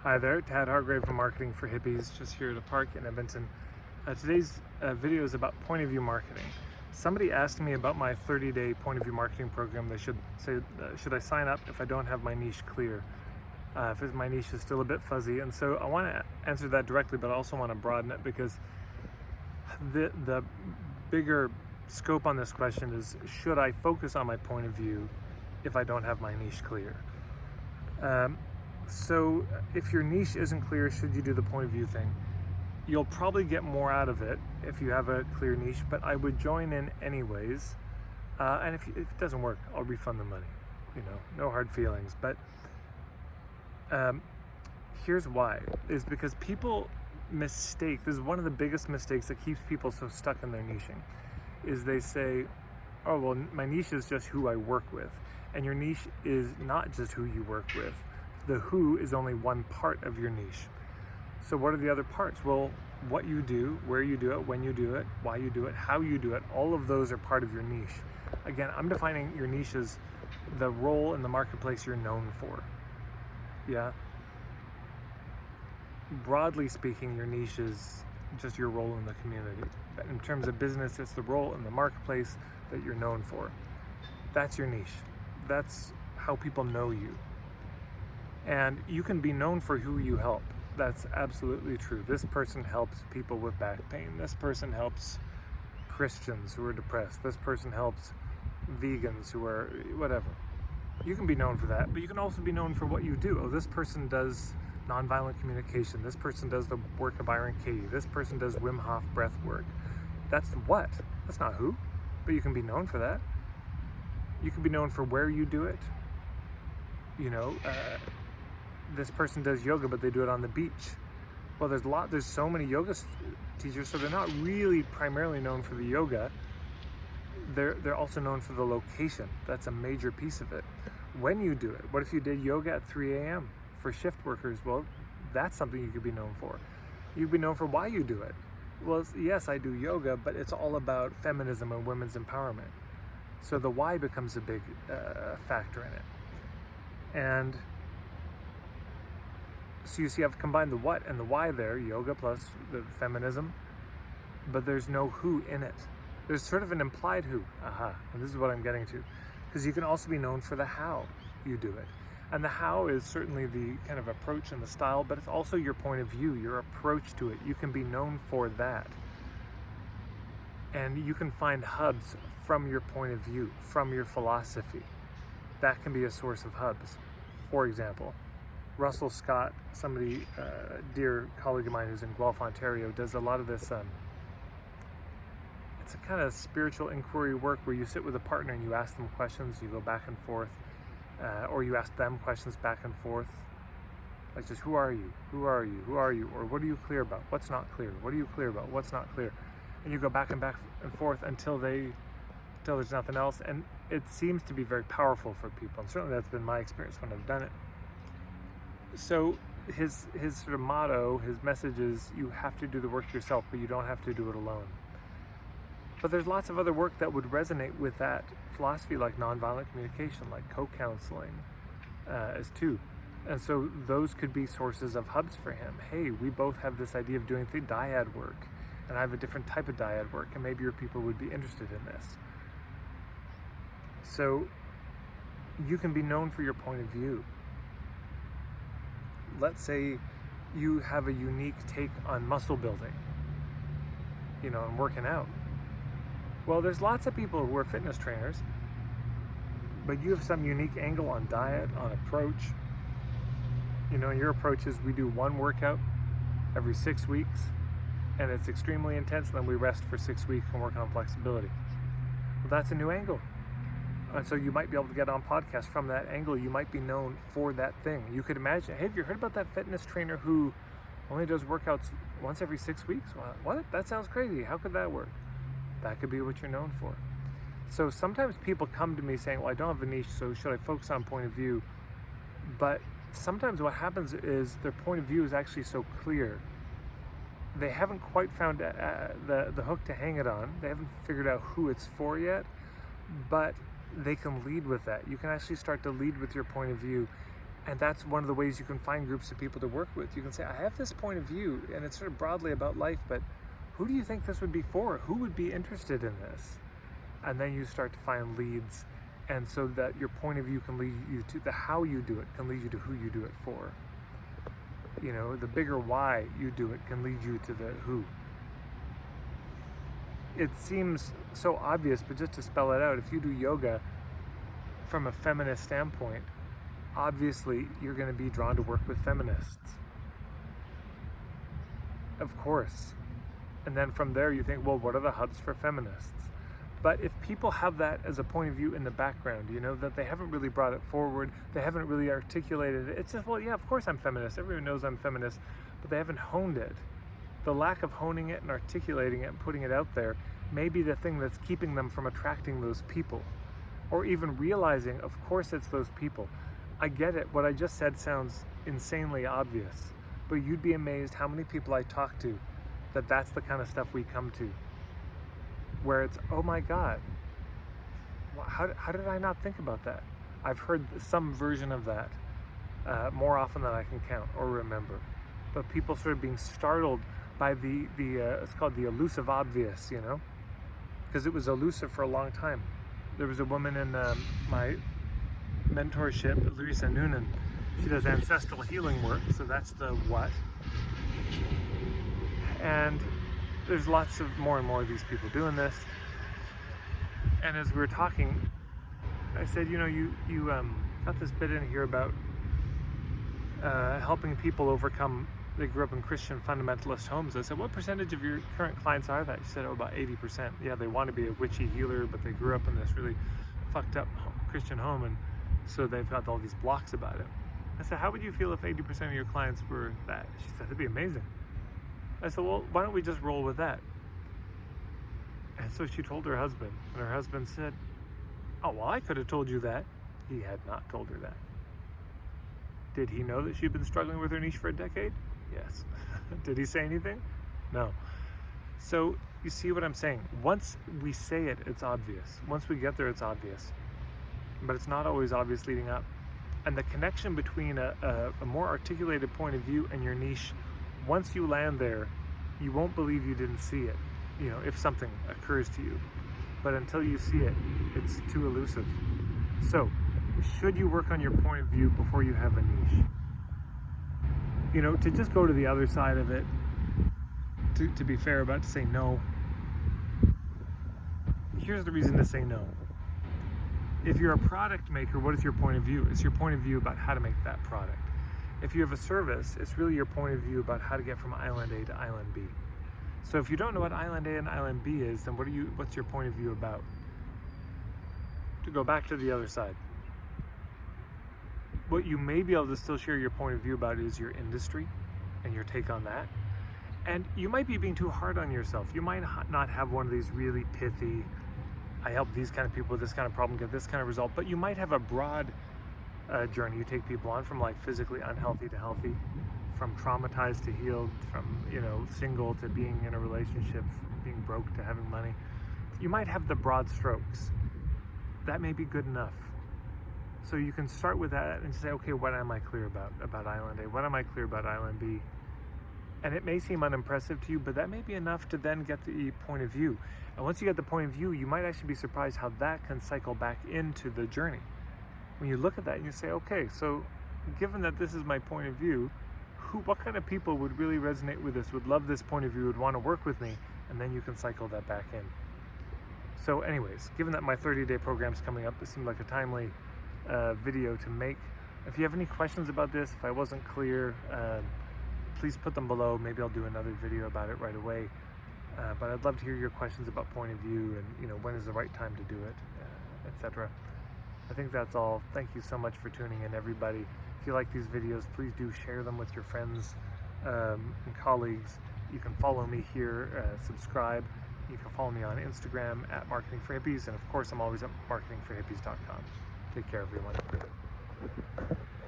Hi there, Tad Hargrave from Marketing for Hippies, just here at a park in Edmonton. Today's video is about point of view marketing. Somebody asked me about my 30-day point of view marketing program. They should say, should I sign up if I don't have my niche clear? If my niche is still a bit fuzzy. And so I want to answer that directly, but I also want to broaden it because the bigger scope on this question is, should I focus on my point of view if I don't have my niche clear? So if your niche isn't clear, should you do the point of view thing? You'll probably get more out of it if you have a clear niche, but I would join in anyways. And if it doesn't work, I'll refund the money. No hard feelings. But here's why, is because people mistake, this is one of the biggest mistakes that keeps people so stuck in their niching, is they say, oh, well, my niche is just who I work with. And your niche is not just who you work with. The who is only one part of your niche. So what are the other parts? Well, what you do, where you do it, when you do it, why you do it, how you do it, all of those are part of your niche. Again, I'm defining your niche as the role in the marketplace you're known for. Yeah. Broadly speaking, your niche is just your role in the community. But in terms of business, it's the role in the marketplace that you're known for. That's your niche. That's how people know you. And you can be known for who you help. That's absolutely true. This person helps people with back pain. This person helps Christians who are depressed. This person helps vegans who are whatever. You can be known for that, but you can also be known for what you do. Oh, this person does nonviolent communication. This person does the work of Byron Katie. This person does Wim Hof breath work. That's what. That's not who, but you can be known for that. You can be known for where you do it. This person does yoga, but they do it on the beach. Well, there's so many yoga teachers, so they're not really primarily known for the yoga. They're also known for the location. That's a major piece of it. When you do it, what if you did yoga at 3 a.m. for shift workers? Well, that's something you could be known for. You'd be known for why you do it. Well, yes, I do yoga, but it's all about feminism and women's empowerment. So the why becomes a big factor in it. And so you see, I've combined the what and the why there, yoga plus the feminism, but there's no who in it. There's sort of an implied who, and this is what I'm getting to, because you can also be known for the how you do it. And the how is certainly the kind of approach and the style, but it's also your point of view, your approach to it. You can be known for that. And you can find hubs from your point of view, from your philosophy. That can be a source of hubs. For example, Russell Scott, somebody, a dear colleague of mine who's in Guelph, Ontario, does a lot of this, it's a kind of spiritual inquiry work where you sit with a partner and you ask them questions, you go back and forth, or you ask them questions back and forth, like just who are you, who are you, who are you, or what are you clear about, what's not clear, what are you clear about, what's not clear, and you go back and forth until there's nothing else, and it seems to be very powerful for people, and certainly that's been my experience when I've done it. So his sort of motto, his message is, you have to do the work yourself, but you don't have to do it alone. But there's lots of other work that would resonate with that philosophy, like nonviolent communication, like co-counseling, as too. And so those could be sources of hubs for him. Hey, we both have this idea of doing the dyad work, and I have a different type of dyad work, and maybe your people would be interested in this. So you can be known for your point of view. Let's say you have a unique take on muscle building, and working out. Well, there's lots of people who are fitness trainers, but you have some unique angle on diet, on approach. Your approach is we do one workout every 6 weeks, and it's extremely intense, and then we rest for 6 weeks and work on flexibility. Well, that's a new angle. And so you might be able to get on podcasts from that angle. You might be known for that thing. You could imagine, hey, have you heard about that fitness trainer who only does workouts once every 6 weeks? What? That sounds crazy. How could that work? That could be what you're known for. So sometimes people come to me saying, well, I don't have a niche, so should I focus on point of view? But sometimes what happens is their point of view is actually so clear. They haven't quite found the hook to hang it on. They haven't figured out who it's for yet, but they can lead with that. You can actually start to lead with your point of view And that's one of the ways you can find groups of people to work with. You can say, I have this point of view, and it's sort of broadly about life, but who do you think this would be for? Who would be interested in this? And then you start to find leads, and so that your point of view can lead you to the how you do it, can lead you to who you do it for. You know, the bigger why you do it can lead you to the who. It seems so obvious, but just to spell it out, if you do yoga from a feminist standpoint, obviously you're going to be drawn to work with feminists. Of course. And then from there you think, well, what are the hubs for feminists? But if people have that as a point of view in the background, you know, that they haven't really brought it forward, they haven't really articulated it, it's just, well, yeah, of course I'm feminist, everyone knows I'm feminist, but they haven't honed it. The lack of honing it and articulating it and putting it out there may be the thing that's keeping them from attracting those people, or even realizing, of course it's those people. I get it, what I just said sounds insanely obvious, but you'd be amazed how many people I talk to that that's the kind of stuff we come to, where it's, oh my God, how did I not think about that? I've heard some version of that more often than I can count or remember. But people sort of being startled by it's called the elusive obvious, you know, because it was elusive for a long time. There was a woman in my mentorship, Larissa Noonan. She does ancestral healing work, so that's the what. And there's lots of more and more of these people doing this. And as we were talking, I said, you know, you got this bit in here about helping people overcome, they grew up in Christian fundamentalist homes. I said, what percentage of your current clients are that? She said, oh, about 80%. Yeah, they want to be a witchy healer, but they grew up in this really fucked up Christian home, and so they've got all these blocks about it. I said, how would you feel if 80% of your clients were that? She said, it'd be amazing. I said, well, why don't we just roll with that? And so she told her husband, and her husband said, oh, well, I could have told you that. He had not told her that. Did he know that she'd been struggling with her niche for a decade? Yes. Did he say anything? No. So you see what I'm saying? Once we say it, it's obvious. Once we get there, it's obvious. But it's not always obvious leading up. And the connection between a more articulated point of view and your niche, once you land there, you won't believe you didn't see it, you know, if something occurs to you. But until you see it, it's too elusive. So, should you work on your point of view before you have a niche? You know, to just go to the other side of it, to be fair about to say no, here's the reason to say no. If you're a product maker, what is your point of view? It's your point of view about how to make that product. If you have a service, it's really your point of view about how to get from island A to island B. So if you don't know what island A and island B is, then what's your point of view about? To go back to the other side. What you may be able to still share your point of view about is your industry and your take on that. And you might be being too hard on yourself. You might not have one of these really pithy, I help these kind of people with this kind of problem get this kind of result, but you might have a broad journey you take people on, from like physically unhealthy to healthy, from traumatized to healed, from, you know, single to being in a relationship, from being broke to having money. You might have the broad strokes. That may be good enough. So you can start with that and say, okay, what am I clear about island A? What am I clear about island B? And it may seem unimpressive to you, but that may be enough to then get the point of view. And once you get the point of view, you might actually be surprised how that can cycle back into the journey. When you look at that and you say, okay, so given that this is my point of view, what kind of people would really resonate with this, would love this point of view, would want to work with me? And then you can cycle that back in. So anyways, given that my 30-day program is coming up, this seemed like a timely video to make. If you have any questions about this, if I wasn't clear, please put them below. Maybe I'll do another video about it right away. But I'd love to hear your questions about point of view and, you know, when is the right time to do it, etc. I think that's all. Thank you so much for tuning in, everybody. If you like these videos, please do share them with your friends and colleagues. You can follow me here, subscribe. You can follow me on Instagram at Marketing for Hippies, and of course I'm always at marketingforhippies.com. Take care, everyone.